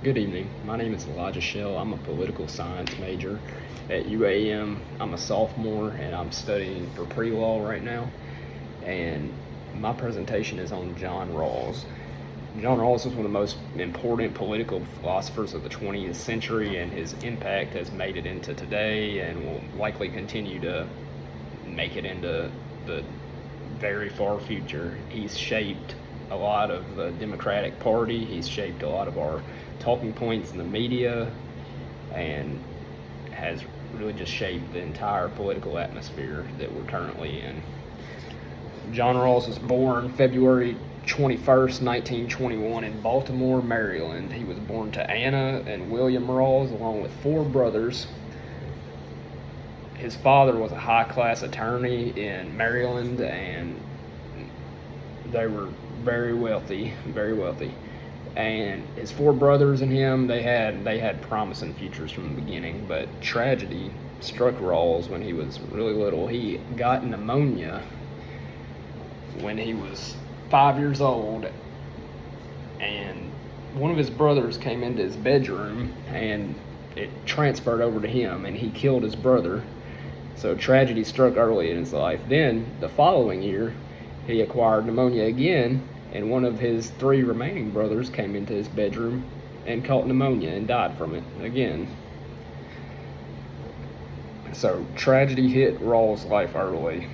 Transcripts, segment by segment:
Good evening. My name is Elijah Shell. I'm a political science major at UAM. I'm a sophomore and I'm studying for pre-law right now. And my presentation is on John Rawls. John Rawls was one of the most important political philosophers of the 20th century, and his impact has made it into today and will likely continue to make it into the very far future. He's shaped a lot of the Democratic Party. He's shaped a lot of our talking points in the media and has really just shaped the entire political atmosphere that we're currently in. John Rawls was born February 21st, 1921 in Baltimore, Maryland. He was born to Anna and William Rawls along with four brothers. His father was a high-class attorney in Maryland, and they were very wealthy. And his four brothers and him, they had promising futures from the beginning, but tragedy struck Rawls when he was really little. He got pneumonia when he was 5 years old, and one of his brothers came into his bedroom and it transferred over to him, and he killed his brother. So tragedy struck early in his life. Then the following year, he acquired pneumonia again, and one of his three remaining brothers came into his bedroom and caught pneumonia and died from it again. So tragedy hit Rawls' life early.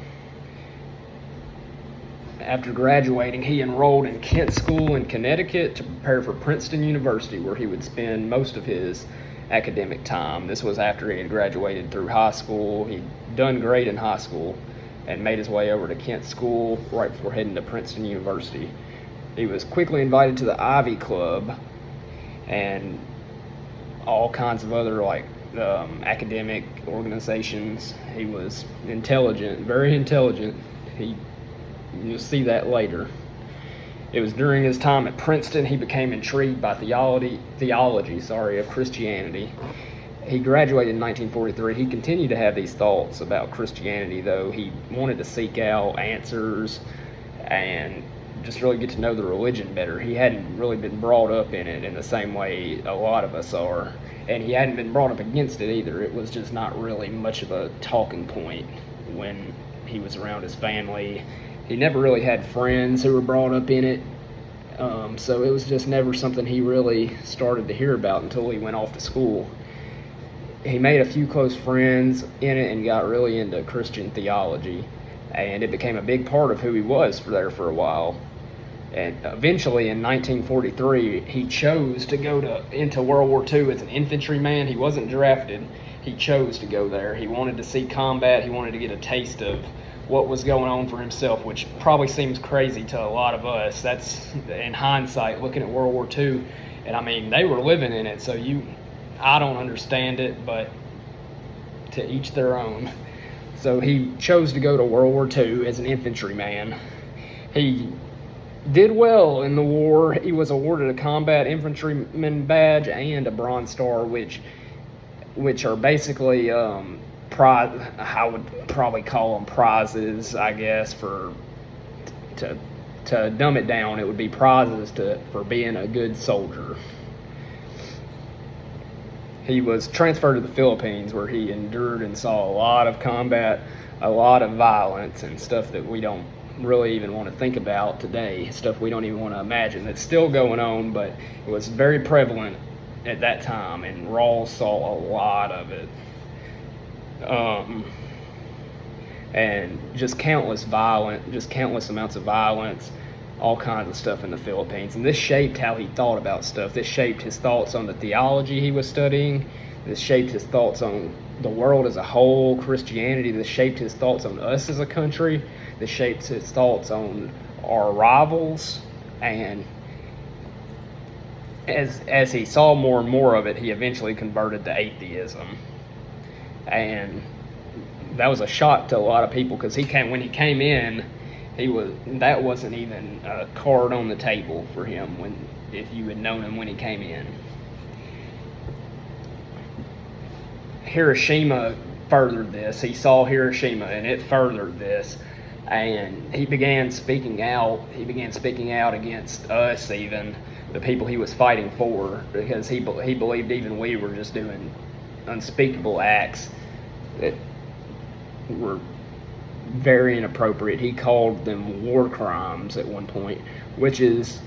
After graduating, he enrolled in Kent School in Connecticut to prepare for Princeton University, where he would spend most of his academic time. This was after he had graduated through high school. He'd done great in high school and made his way over to Kent School right before heading to Princeton University. He was quickly invited to the Ivy Club and all kinds of other academic organizations. He was intelligent, very intelligent. You'll see that later. It was during his time at Princeton he became intrigued by theology of Christianity. He graduated in 1943. He continued to have these thoughts about Christianity, though. He wanted to seek out answers and just really get to know the religion better. He hadn't really been brought up in it in the same way a lot of us are, and he hadn't been brought up against it either. It was just not really much of a talking point when he was around his family. He never really had friends who were brought up in it, so it was just never something he really started to hear about until he went off to school. He made a few close friends in it and got really into Christian theology, and it became a big part of who he was for a while. And eventually, in 1943, he chose to go into World War II as an infantryman. He wasn't drafted. He chose to go there. He wanted to see combat. He wanted to get a taste of what was going on for himself, which probably seems crazy to a lot of us. That's in hindsight, looking at World War II. And I mean, they were living in it, so I don't understand it, but to each their own. So he chose to go to World War II as an infantryman. He did well in the war. He was awarded a combat infantryman badge and a Bronze Star, which are basically I would probably call them prizes, I guess, to dumb it down. It would be prizes for being a good soldier. He was transferred to the Philippines, where he endured and saw a lot of combat, a lot of violence, and stuff that we don't really even want to think about today, stuff we don't even want to imagine that's still going on, but it was very prevalent at that time, and Rawls saw a lot of it. And just countless amounts of violence, all kinds of stuff in the Philippines. And this shaped how he thought about stuff. This shaped his thoughts on the theology he was studying. This shaped his thoughts on the world as a whole, Christianity. This shaped his thoughts on us as a country. This shaped his thoughts on our rivals. And as he saw more and more of it, he eventually converted to atheism. And that was a shock to a lot of people, because when he came in, that wasn't even a card on the table for him if you had known him when he came in. Hiroshima furthered this. He saw Hiroshima and it furthered this. And he began speaking out. He began speaking out against us even the people he was fighting for, because he believed even we were just doing unspeakable acts that were very inappropriate. He called them war crimes at one point, which is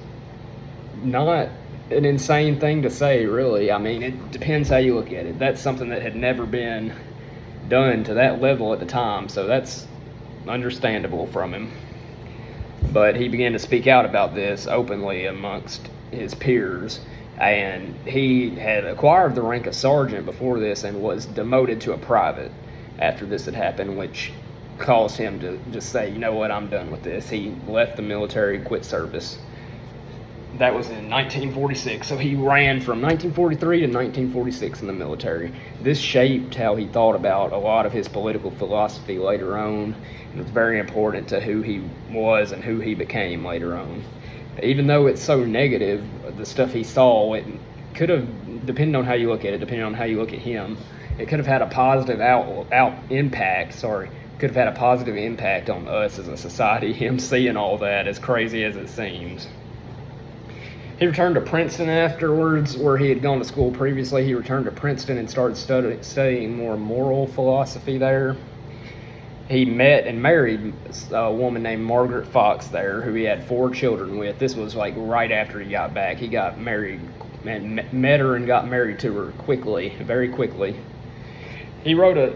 not an insane thing to say, really. I mean, it depends how you look at it. That's something that had never been done to that level at the time, so that's understandable from him. But he began to speak out about this openly amongst his peers, and he had acquired the rank of sergeant before this and was demoted to a private after this had happened, which caused him to just say, you know what, I'm done with this. He left the military, quit service. That was in 1946, so he ran from 1943 to 1946 in the military. This shaped how he thought about a lot of his political philosophy later on, and it was very important to who he was and who he became later on. Even though it's so negative, the stuff he saw, it could have, depending on how you look at it, depending on how you look at him, it could have had a positive could have had a positive impact on us as a society, him seeing all that, as crazy as it seems. He returned to Princeton afterwards, where he had gone to school previously. He returned to Princeton and started studying more moral philosophy there. He met and married a woman named Margaret Fox there, who he had 4 children with. This was like right after he got back. He got married and met her and got married to her quickly, very quickly. He wrote a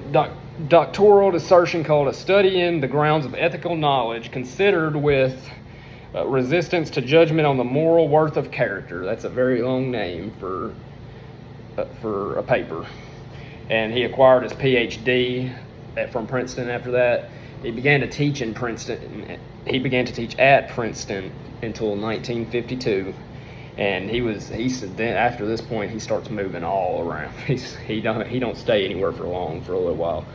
doctoral dissertation called A Study in the Grounds of Ethical Knowledge, considered with resistance to judgment on the moral worth of character. That's a very long name for a paper. And he acquired his PhD from Princeton after that. He began to teach in Princeton. He began to teach at Princeton until 1952. And he said then after this point he starts moving all around. He don't stay anywhere for long for a little while.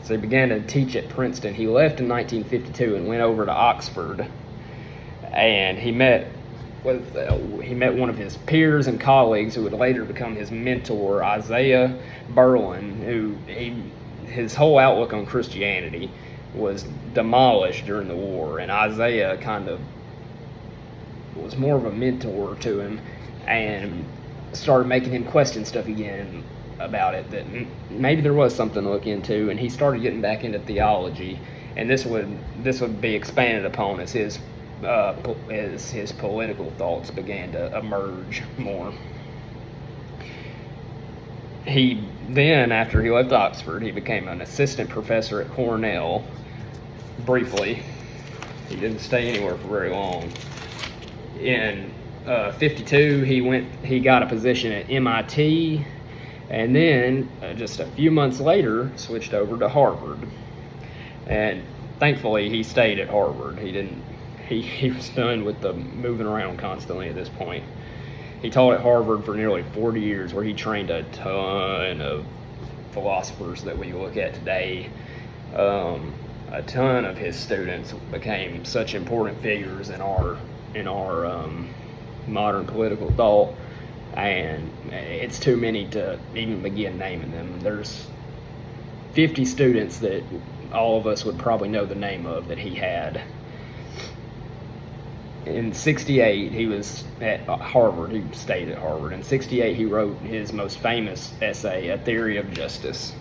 So he began to teach at Princeton. He left in 1952 and went over to Oxford. And he met one of his peers and colleagues who would later become his mentor, Isaiah Berlin, who his whole outlook on Christianity was demolished during the war, and Isaiah kind of was more of a mentor to him and started making him question stuff again about it, that maybe there was something to look into, and he started getting back into theology, and this would be expanded upon as his political thoughts began to emerge more. He then, after he left Oxford, he became an assistant professor at Cornell briefly. He didn't stay anywhere for very long. In 52, he got a position at MIT, and then just a few months later switched over to Harvard. And thankfully, he stayed at Harvard. He was done with the moving around constantly at this point. He taught at Harvard for nearly 40 years, where he trained a ton of philosophers that we look at today. A ton of his students became such important figures in our modern political thought, and it's too many to even begin naming them. There's 50 students that all of us would probably know the name of that he had. In 68, he was at Harvard. He stayed at Harvard. In 68, he wrote his most famous essay, A Theory of Justice.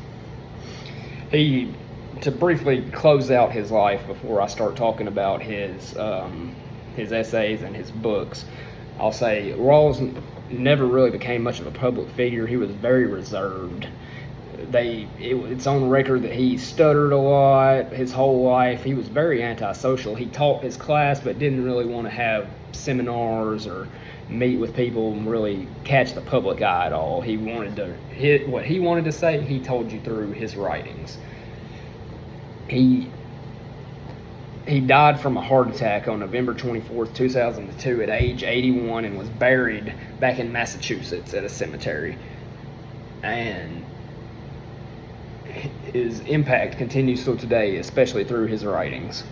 To briefly close out his life before I start talking about his essays and his books, I'll say Rawls never really became much of a public figure. He was very reserved. It's on record that he stuttered a lot his whole life. He was very antisocial. He taught his class but didn't really want to have seminars or meet with people and really catch the public eye at all. He wanted to hit what he wanted to say. He told you through his writings. He died from a heart attack on November 24th, 2002 at age 81, and was buried back in Massachusetts at a cemetery. And his impact continues till today, especially through his writings.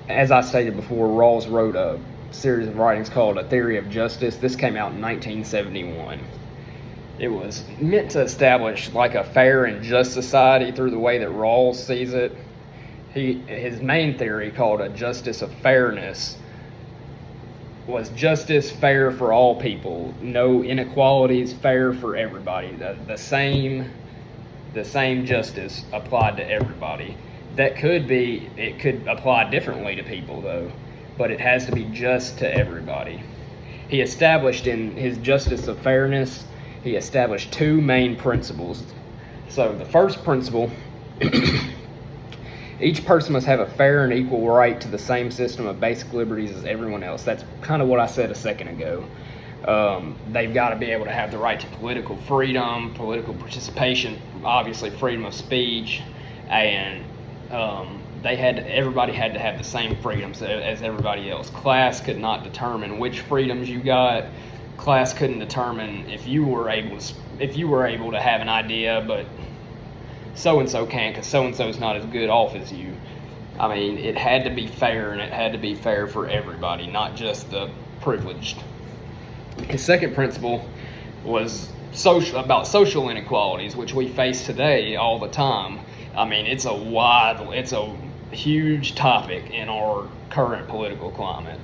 As I stated before, Rawls wrote a series of writings called A Theory of Justice. This came out in 1971. It was meant to establish like a fair and just society through the way that Rawls sees it. His main theory, called a justice of fairness, was justice fair for all people, no inequalities, fair for everybody, the same justice applied to everybody. It could apply differently to people though, but it has to be just to everybody. He established in his justice of fairness, he established two main principles. So the first principle, each person must have a fair and equal right to the same system of basic liberties as everyone else. That's kind of what I said a second ago. They've got to be able to have the right to political freedom, political participation, obviously freedom of speech, and everybody had to have the same freedoms as everybody else. Class could not determine which freedoms you got. Class couldn't determine if you were able to have an idea, but so and so can't because so and so is not as good off as you. I mean, it had to be fair, and it had to be fair for everybody, not just the privileged. His second principle was about social inequalities, which we face today all the time. I mean, it's a huge topic in our current political climate,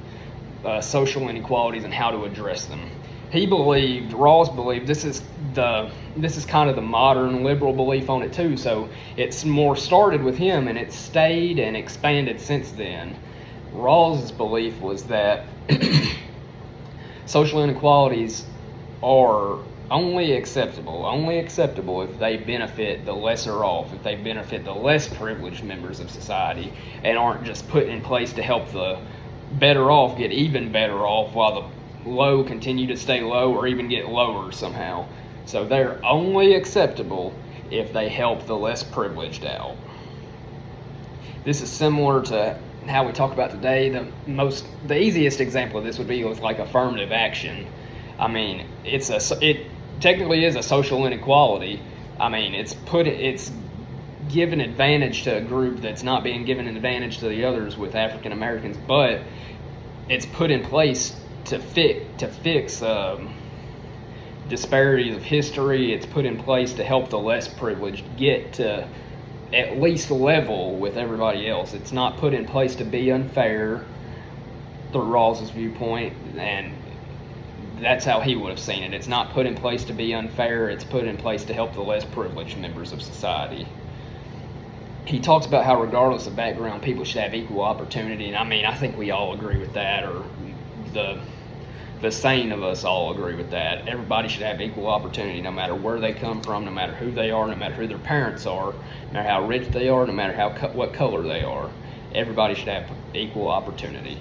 social inequalities and how to address them. Rawls believed this is kind of the modern liberal belief on it too. So it's more started with him, and it's stayed and expanded since then. Rawls' belief was that social inequalities are only acceptable if they benefit the lesser off, if they benefit the less privileged members of society, and aren't just put in place to help the better off get even better off while the low continue to stay low or even get lower somehow. So they're only acceptable if they help the less privileged out. This is similar to how we talk about today. The easiest example of this would be with like affirmative action. I mean, it technically is a social inequality. I mean, it's given advantage to a group that's not being given an advantage to the others with African Americans, but it's put in place to fix disparities of history. It's put in place to help the less privileged get to at least level with everybody else. It's not put in place to be unfair through Rawls' viewpoint, and that's how he would have seen it. It's not put in place to be unfair. It's put in place to help the less privileged members of society. He talks about how regardless of background, people should have equal opportunity, and I mean, I think we all agree with that, or the sane of us all agree with that. Everybody should have equal opportunity, no matter where they come from, no matter who they are, no matter who their parents are, no matter how rich they are, no matter what color they are. Everybody should have equal opportunity.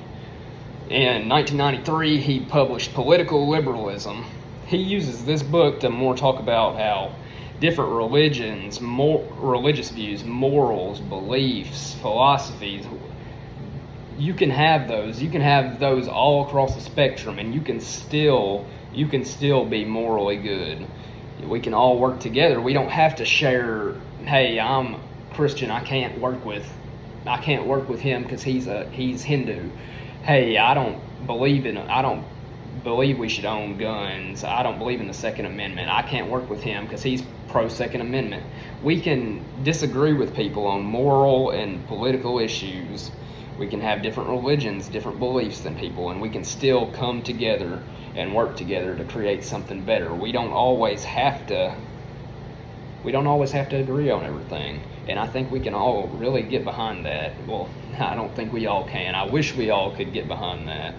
In 1993, he published Political Liberalism. He uses this book to more talk about how different religions, religious views, morals, beliefs, philosophies, you can have those all across the spectrum, and you can still be morally good. We can all work together. We don't have to share, hey, I'm Christian, I can't work with him because he's Hindu. Hey, I don't believe we should own guns. I don't believe in the Second Amendment. I can't work with him because he's pro-Second Amendment. We can disagree with people on moral and political issues. We can have different religions, different beliefs than people, and we can still come together and work together to create something better. We don't always have to agree on everything, and I think we can all really get behind that. Well, I don't think we all can. I wish we all could get behind that.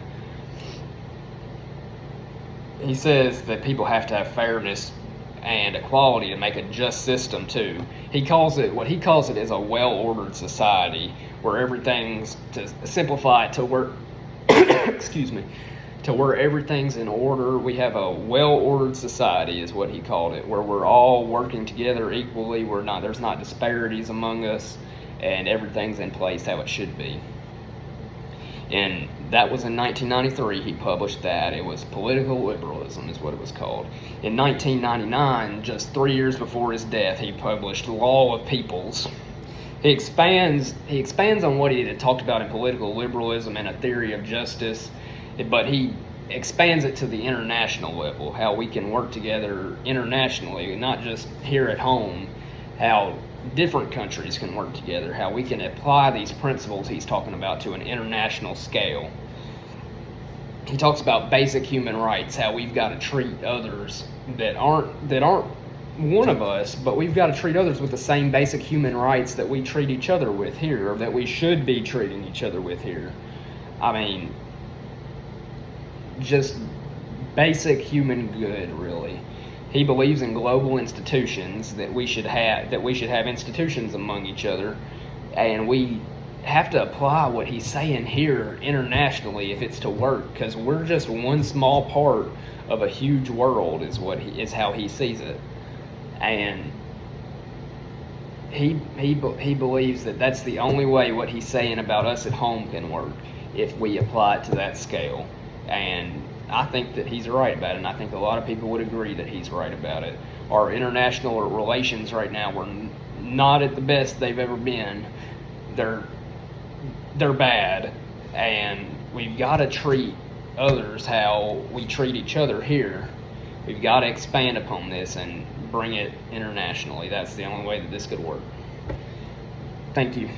He says that people have to have fairness and equality to make a just system too. What he calls it is a well-ordered society where everything's, to simplify it, to where to where everything's in order. We have a well-ordered society is what he called it, where we're all working together equally. There's not disparities among us, and everything's in place how it should be. And that was in 1993. He published that. It was Political Liberalism is what it was called. In 1999, just 3 years before his death, he published Law of Peoples. He expands on what he had talked about in political liberalism and a theory of justice, but he expands it to the international level, how we can work together internationally, not just here at home, how different countries can work together, how we can apply these principles he's talking about to an international scale. he talks about basic human rights, how we've got to treat others that aren't one of us, but we've got to treat others with the same basic human rights that we treat each other with here, or that we should be treating each other with here. I mean, just basic human good, really. He believes in global institutions, that we should have institutions among each other, and we have to apply what he's saying here internationally if it's to work, because we're just one small part of a huge world is how he sees it. And he believes that that's the only way what he's saying about us at home can work, if we apply it to that scale. And I think that he's right about it, and I think a lot of people would agree that he's right about it. Our international relations right now, we're not at the best they've ever been. They're bad, and we've got to treat others how we treat each other here. We've got to expand upon this and bring it internationally. That's the only way that this could work. Thank you.